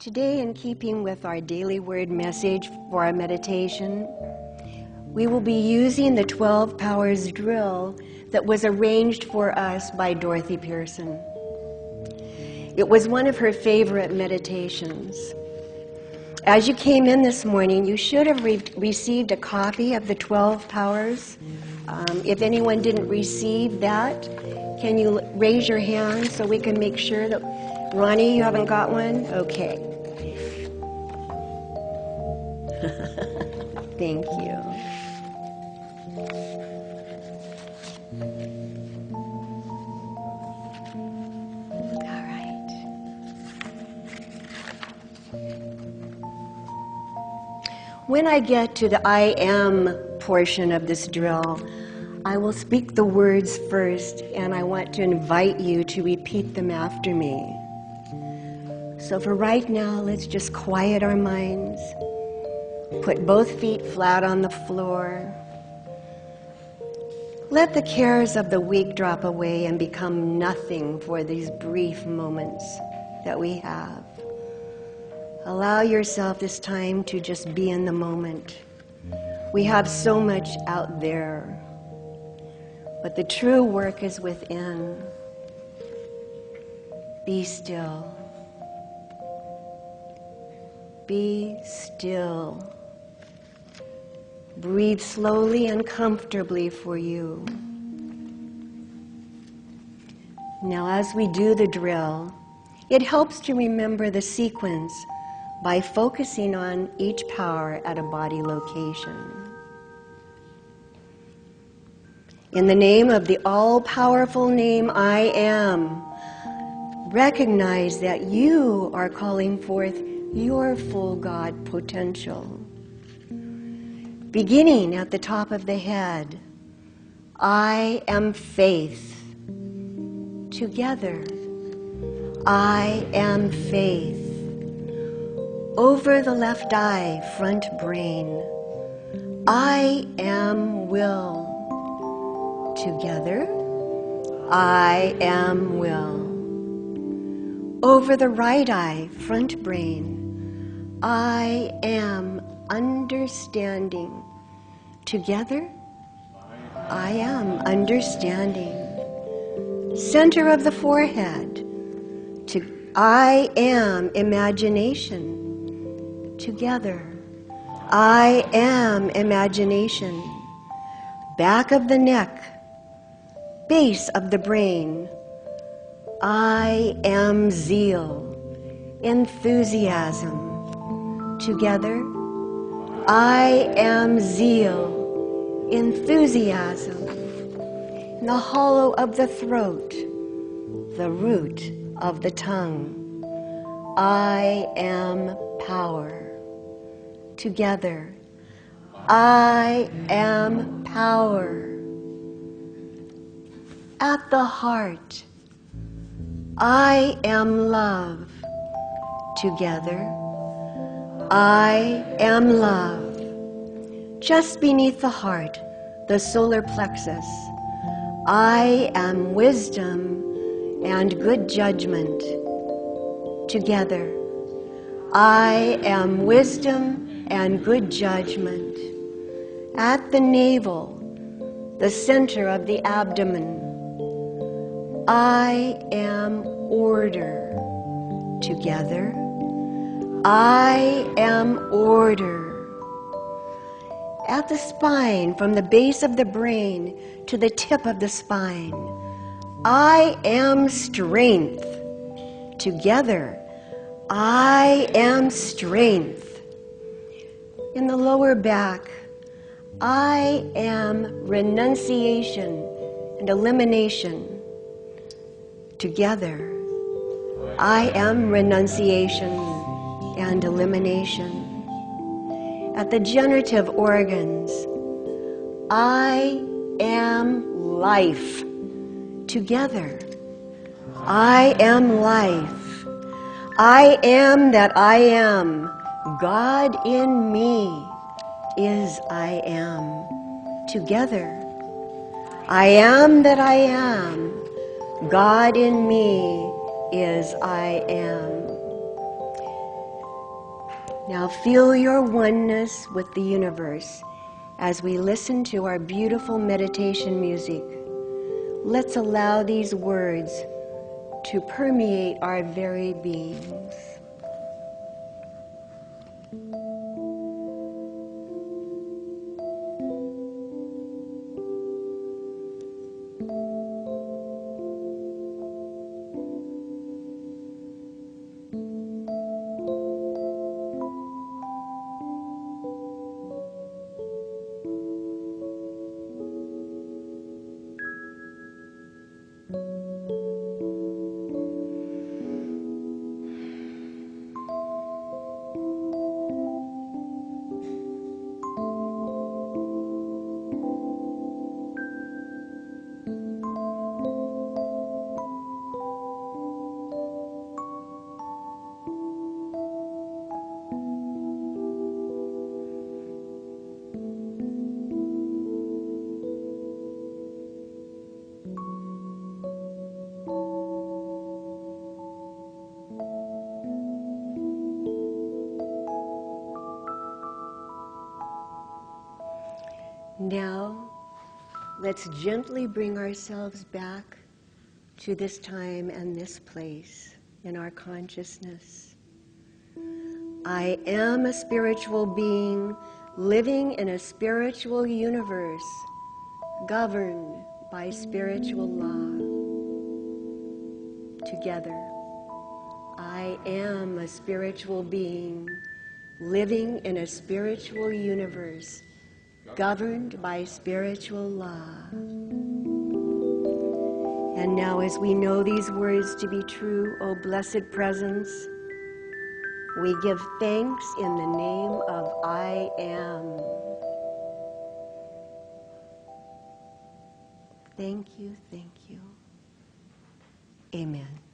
Today, in keeping with our daily word message for our meditation, we will be using the 12 Powers drill that was arranged for us by Dorothy Pearson. It was one of her favorite meditations. As you came in this morning, you should have received a copy of the 12 Powers. If anyone didn't receive that, can you raise your hand so we can make sure that... Ronnie, you haven't got one? Okay. Thank you. All right. When I get to the I am portion of this drill, I will speak the words first, and I want to invite you to repeat them after me. So for right now, let's just quiet our minds. Put both feet flat on the floor. Let the cares of the week drop away and become nothing for these brief moments that we have. Allow yourself this time to just be in the moment. We have so much out there, but the true work is within. Be still. Be still. Breathe slowly and comfortably for you. Now, as we do the drill, it helps to remember the sequence by focusing on each power at a body location. In the name of the all-powerful name I am, recognize that you are calling forth your full God potential. Beginning at the top of the head, I am faith. Together, I am faith. Over the left eye, front brain, I am will. Together, I am will. Over the right eye, front brain, I am understanding. Together, I am understanding. Center of the forehead, I am imagination. Together, I am imagination. Back of the neck, base of the brain, I am zeal, enthusiasm. Together, I am zeal, enthusiasm. In the hollow of the throat, the root of the tongue, I am power. Together, I am power. At the heart, I am love. Together, I am love. Just beneath the heart, the solar plexus, I am wisdom and good judgment. Together, I am wisdom and good judgment. At the navel, the center of the abdomen, I am order. Together, I am order. At the spine, from the base of the brain to the tip of the spine, I am strength. Together, I am strength. In the lower back, I am renunciation and elimination. Together, I am renunciation and elimination. At the generative organs, I am life. Together, I am life. I am that I am. God in me is I am. Together, I am that I am. God in me is I am. Now feel your oneness with the universe as we listen to our beautiful meditation music. Let's allow these words to permeate our very beings. Now, let's gently bring ourselves back to this time and this place in our consciousness. I am a spiritual being living in a spiritual universe governed by spiritual law. Together, I am a spiritual being living in a spiritual universe governed by spiritual law. And now, as we know these words to be true, O blessed presence, we give thanks in the name of I am. Thank you, thank you. Amen.